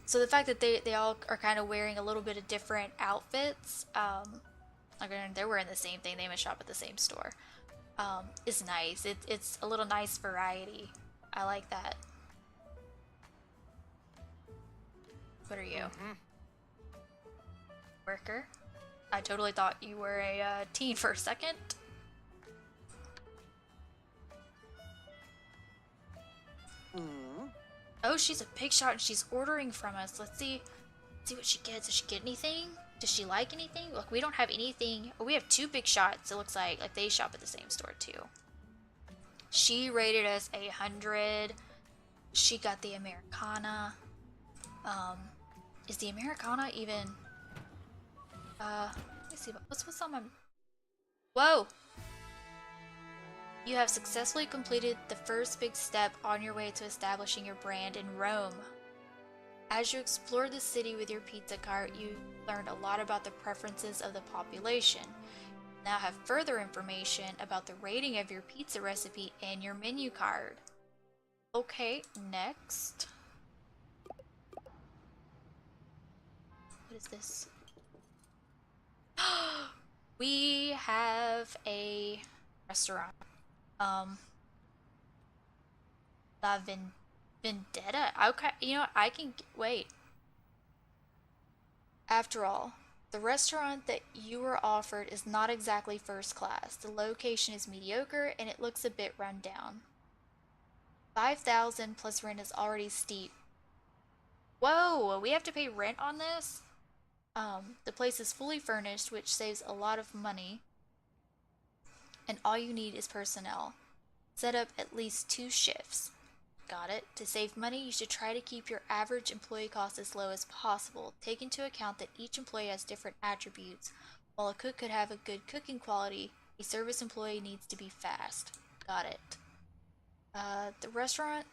So the fact that they all are kind of wearing a little bit of different outfits, like they're wearing the same thing, they must shop at the same store, is nice. It's a little nice variety. I like that. What are you? Worker? I totally thought you were a teen for a second. Oh, she's a big shot and she's ordering from us. Let's see what she gets. Does she get anything? Does she like anything? Look, we don't have anything. Oh, we have two big shots. It looks like they shop at the same store too. She rated us 100. She got the Americana. Is the Americana even? Let me see. What's on my? Whoa! You have successfully completed the first big step on your way to establishing your brand in Rome. As you explored the city with your pizza cart, you learned a lot about the preferences of the population. You now have further information about the rating of your pizza recipe and your menu card. Okay, next. What is this? We have a restaurant. La Vendetta? Okay, you know what? I can wait. After all, the restaurant that you were offered is not exactly first class. The location is mediocre and it looks a bit run down. 5,000 plus rent is already steep. Whoa, we have to pay rent on this? The place is fully furnished, which saves a lot of money, and all you need is personnel. Set up at least 2 shifts. Got it. To save money, you should try to keep your average employee cost as low as possible. Take into account that each employee has different attributes. While a cook could have a good cooking quality, a service employee needs to be fast. Got it. The restaurant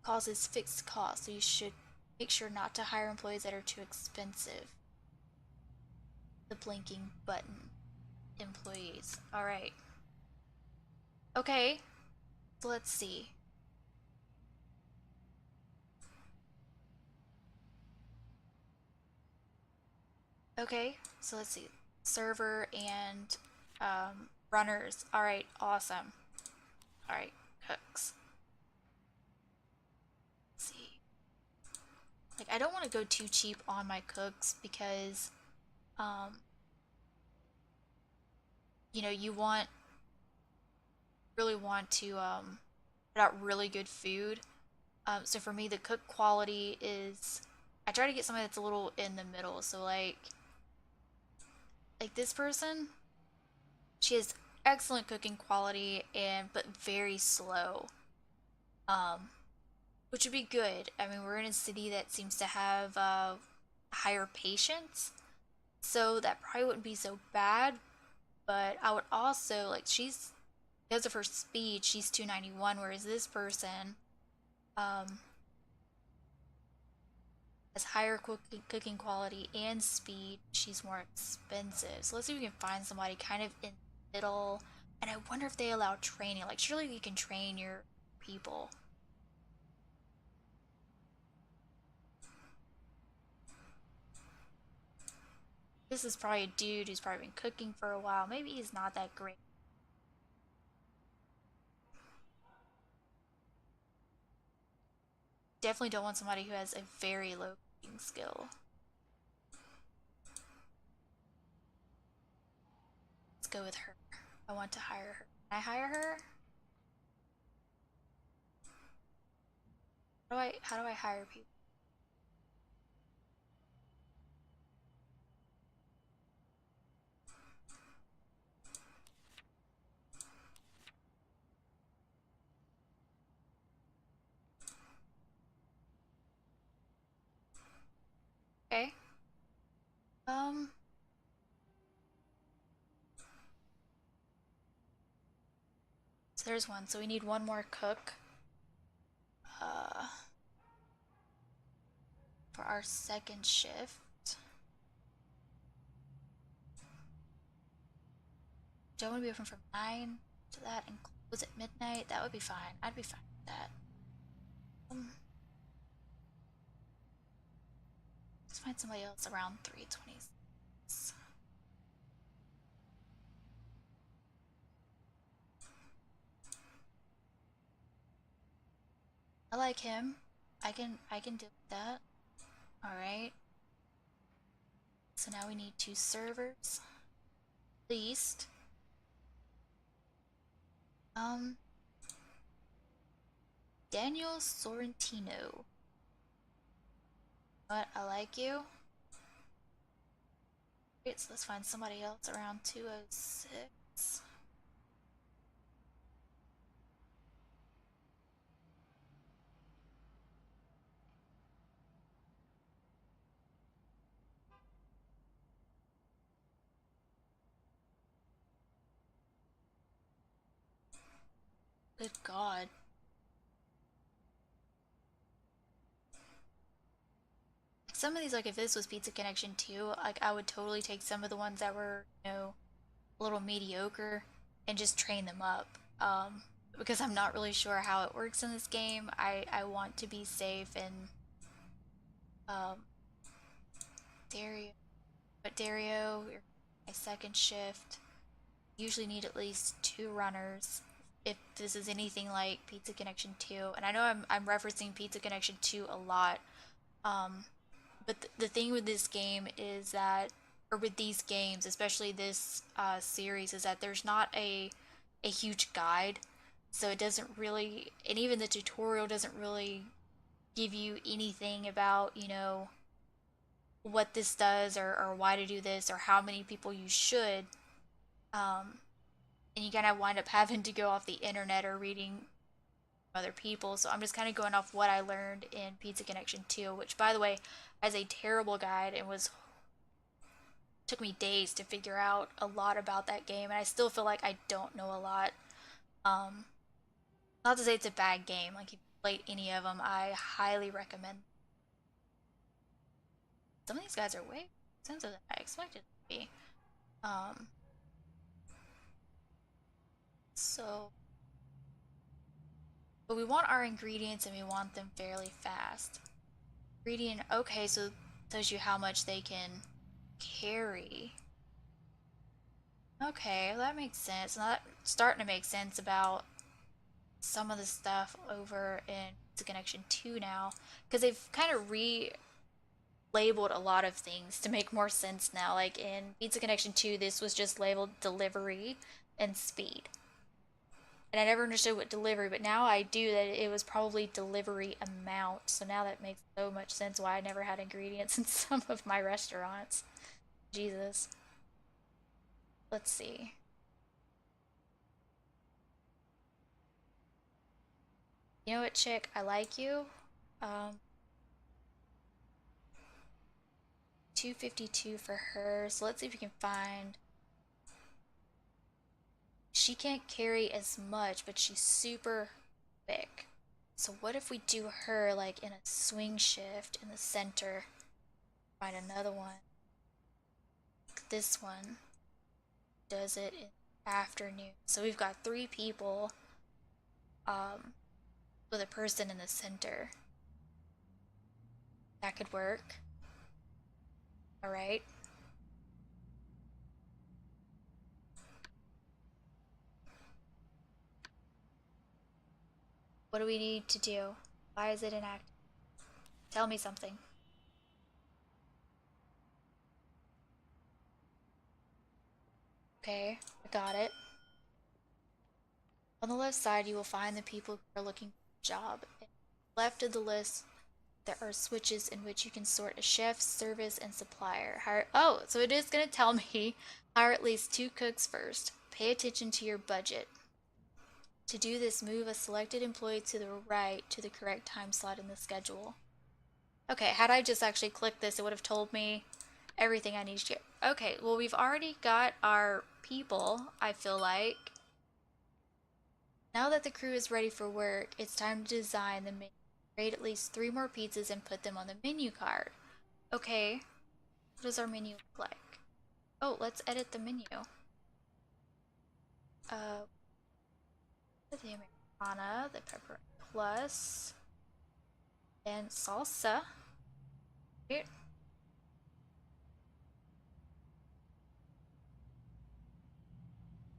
causes fixed costs, so you should make sure not to hire employees that are too expensive. The blinking button. Employees. Alright. Okay. So let's see. Okay, so let's see. Server and runners. Alright, awesome. Alright, cooks. Let's see. Like, I don't want to go too cheap on my cooks because, um, you know, really want to, put out really good food. So for me, the cook quality is, I try to get something that's a little in the middle. So like this person, she has excellent cooking quality and but very slow. Um, which would be good. I mean, we're in a city that seems to have higher patience, so that probably wouldn't be so bad. But I would also like she's because of her speed, she's 291, whereas this person, um, Has higher cooking quality and speed. She's more expensive. So let's see if we can find somebody kind of in the middle. And I wonder if they allow training. Like, surely you can train your people. This is probably a dude who's probably been cooking for a while. Maybe he's not that great. Definitely don't want somebody who has a very low cooking skill. Let's go with her. I want to hire her. Can I hire her? How do I hire people? Okay. Um so there's one. So we need one more cook. Uh for our second shift. Do I want to be open from 9 to that and close at midnight? That would be fine. I'd be fine with that. Um, let's find somebody else around 3:26. I like him. I can deal with that. Alright. So now we need 2 servers. At least. Um Daniel Sorrentino. What? I like you. Great, so let's find somebody else around 2:06. Good God. Some of these, like if this was Pizza Connection 2, like I would totally take some of the ones that were, a little mediocre and just train them up. Because I'm not really sure how it works in this game. I want to be safe and um Dario, but Dario, you're my second shift. Usually need at least 2 runners if this is anything like Pizza Connection 2. And I know I'm referencing Pizza Connection 2 a lot. Um, but the thing with this game is that, or with these games, especially this series, is that there's not a huge guide, so it doesn't really, and even the tutorial doesn't really give you anything about what this does or why to do this or how many people you should. Um, and you kind of wind up having to go off the internet or reading other people. So I'm just kind of going off what I learned in Pizza Connection 2, which by the way has a terrible guide and was took me days to figure out a lot about that game, and I still feel like I don't know a lot. Um, Not to say it's a bad game. Like if you played any of them, I highly recommend. Some of these guys are way more expensive than I expected to be. Um, so, but we want our ingredients and we want them fairly fast. Ingredient, okay, so it tells you how much they can carry. Okay, well, that makes sense. Now that's starting to make sense about some of the stuff over in Pizza Connection 2 now, because they've kind of labeled a lot of things to make more sense now. Like in Pizza Connection 2, this was just labeled delivery and speed. And I never understood what delivery, but now I do, that it was probably delivery amount. So now that makes so much sense why I never had ingredients in some of my restaurants. Jesus. Let's see. You know what, chick? I like you. Um, 252 for her. So let's see if we can find. She can't carry as much, but she's super quick. So what if we do her like in a swing shift in the center? Find another one. This one does it in the afternoon. So we've got three people um, with a person in the center. That could work. All right. What do we need to do? Why is it inactive? Tell me something. Okay, I got it. On the left side, you will find the people who are looking for a job. Left of the list, there are switches in which you can sort a chef, service, and supplier. Oh, so it is going to tell me hire at least 2 cooks first. Pay attention to your budget. To do this, move a selected employee to the right to the correct time slot in the schedule. Okay, had I just actually clicked this, it would have told me everything I need to get. Okay, well, we've already got our people, I feel like. Now that the crew is ready for work, it's time to design the menu. Create at least 3 more pizzas and put them on the menu card. Okay, what does our menu look like? Oh, let's edit the menu. Uh, the Americana, the pepperoni plus, and salsa. Right.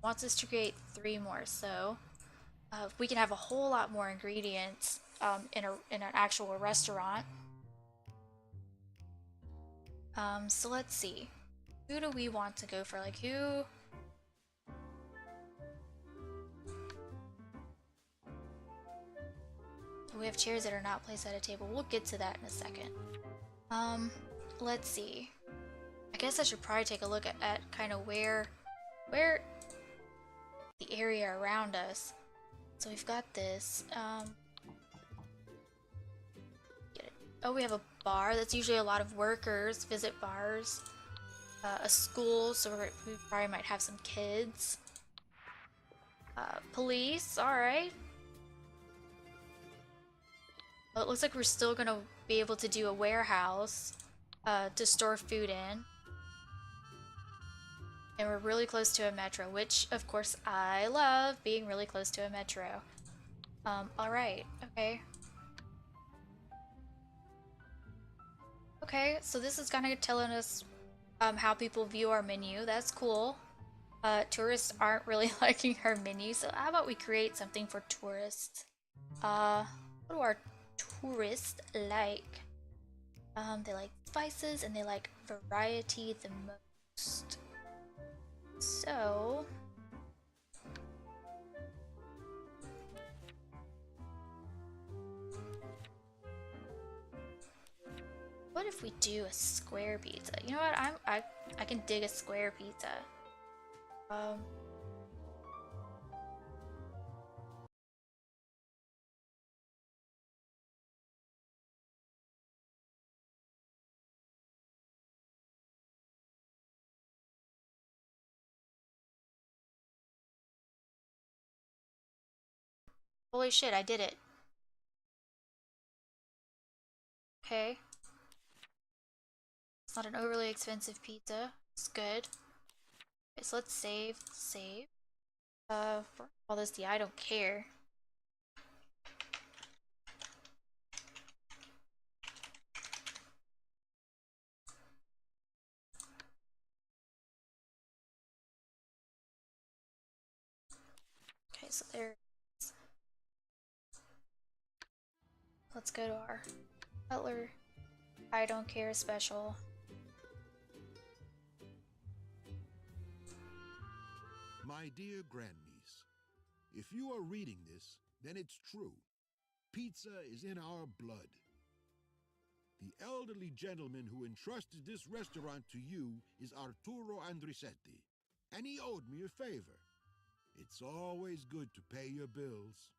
Wants us to create 3 more, so we can have a whole lot more ingredients in an actual restaurant. So let's see. Who do we want to go for? Like who? We have chairs that are not placed at a table. We'll get to that in a second. Let's see. I guess I should probably take a look at kind of where the area around us. So we've got this. Get it. Oh, we have a bar. That's usually a lot of workers visit bars. A school, so we probably might have some kids. Police, alright. Well, it looks like we're still gonna be able to do a warehouse to store food in. And we're really close to a metro, which, of course, I love being really close to a metro. Alright, okay. Okay, so this is kind of telling us how people view our menu. That's cool. Tourists aren't really liking our menu, so how about we create something for tourists? What do our tourists like? They like spices and they like variety the most. So, what if we do a square pizza? You know what? I can dig a square pizza. Um, Holy shit, I did it. Okay. It's not an overly expensive pizza. It's good. Okay, so let's save. For all this, I don't care. Okay, so there. Let's go to our Butler. I don't care special. My dear grandniece, if you are reading this, then it's true. Pizza is in our blood. The elderly gentleman who entrusted this restaurant to you is Arturo Andrisetti, and he owed me a favor. It's always good to pay your bills.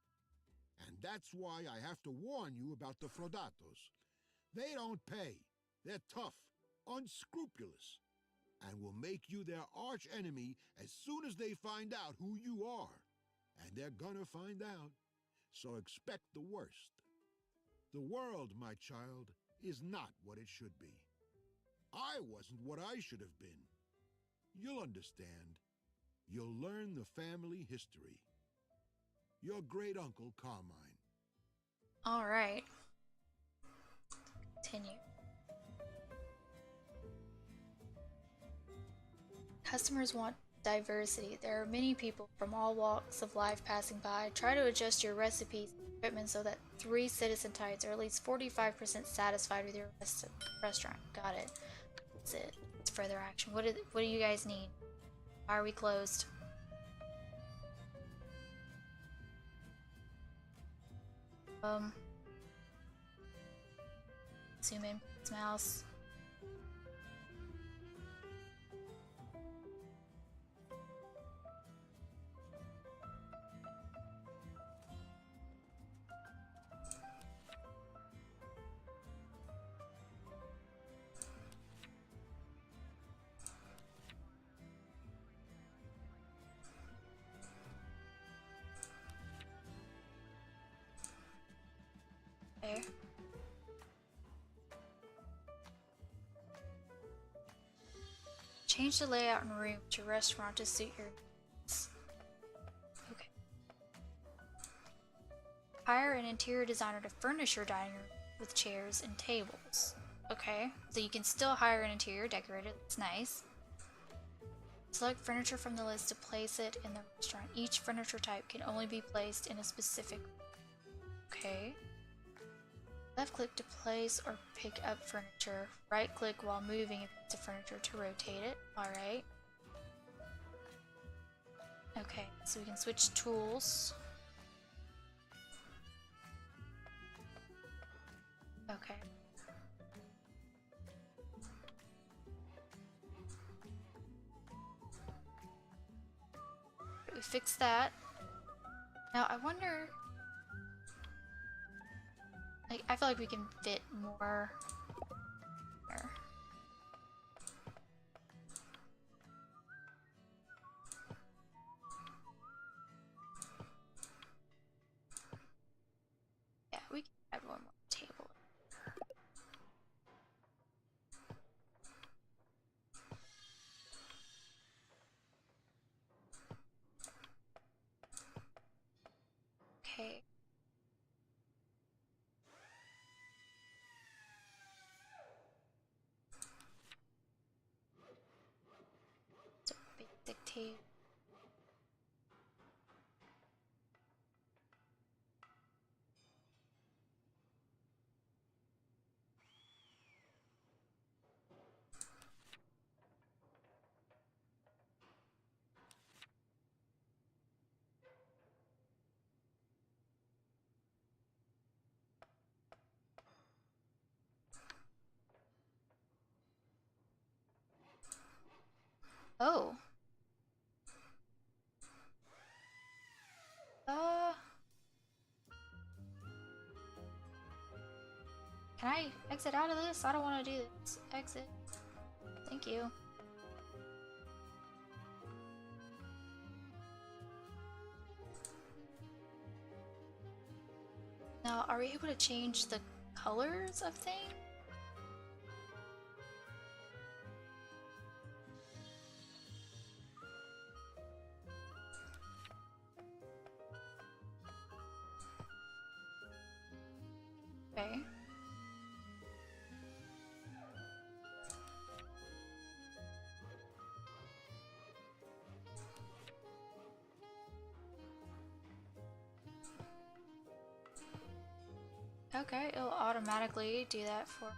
And that's why I have to warn you about the Frodatos. They don't pay. They're tough, unscrupulous, and will make you their arch enemy as soon as they find out who you are. And they're gonna find out. so expect the worst. The world, my child, is not what it should be. I wasn't what I should have been. You'll understand. You'll learn the family history. Your great-uncle Carmine. All right. Continue. Customers want diversity. There are many people from all walks of life passing by. Try to adjust your recipes and equipment so that 3 citizen types are at least 45% satisfied with your restaurant. Got it. That's it. It's further action. What do you guys need? Why are we closed? Zoom in, mouse. There. Change the layout and room to restaurant to suit your needs. Okay. Hire an interior designer to furnish your dining room with chairs and tables. Okay, so you can still hire an interior decorator. That's nice. Select furniture from the list to place it in the restaurant. Each furniture type can only be placed in a specific room. Okay. Left click to place or pick up furniture. Right click while moving a piece of furniture to rotate it. Alright. Okay, so we can switch tools. Okay. We fixed that. Now I wonder... I feel like we can fit more there. Yeah, we can add one more table. Okay. So basic table. Oh. Can I exit out of this? I don't want to do this. Exit. Thank you. Now, are we able to change the colors of things? Okay. Okay, it'll automatically do that for...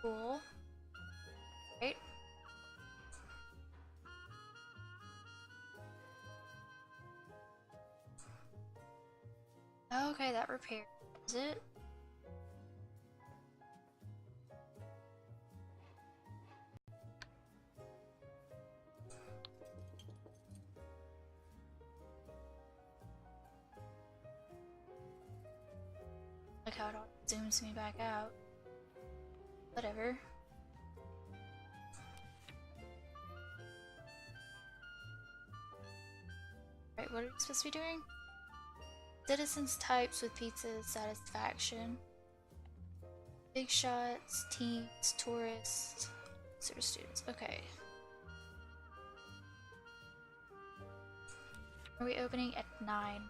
Cool. Great. Okay, that repairs it. Look how it all zooms me back out. Whatever. Right, what are we supposed to be doing? Citizens types with pizza satisfaction. Big shots, teens, tourists, sort of students. Okay. Are we opening at 9?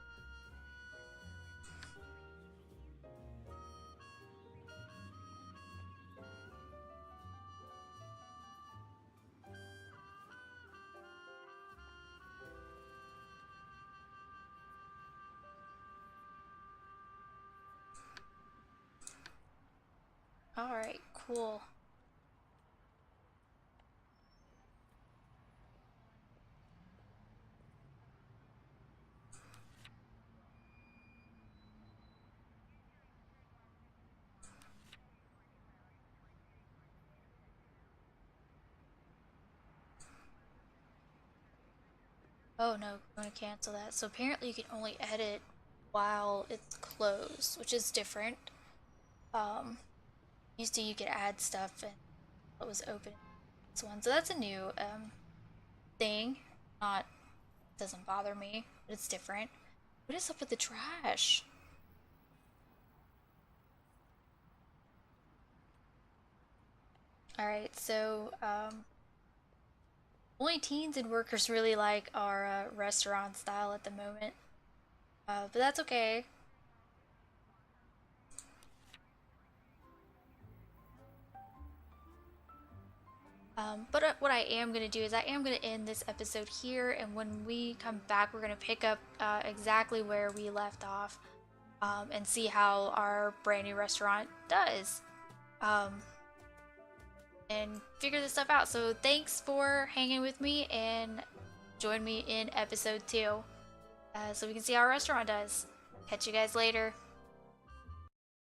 Alright, cool. Oh no, I'm gonna cancel that. So apparently you can only edit while it's closed, which is different. Used to you could add stuff and it was open this one. So that's a new thing. Not doesn't bother me, but it's different. What is up with the trash? Alright, so only teens and workers really like our restaurant style at the moment. But that's okay. But what I am going to do is I am going to end this episode here, and when we come back, we're going to pick up exactly where we left off and see how our brand new restaurant does um, and figure this stuff out. So thanks for hanging with me, and join me in episode 2 so we can see how our restaurant does. Catch you guys later.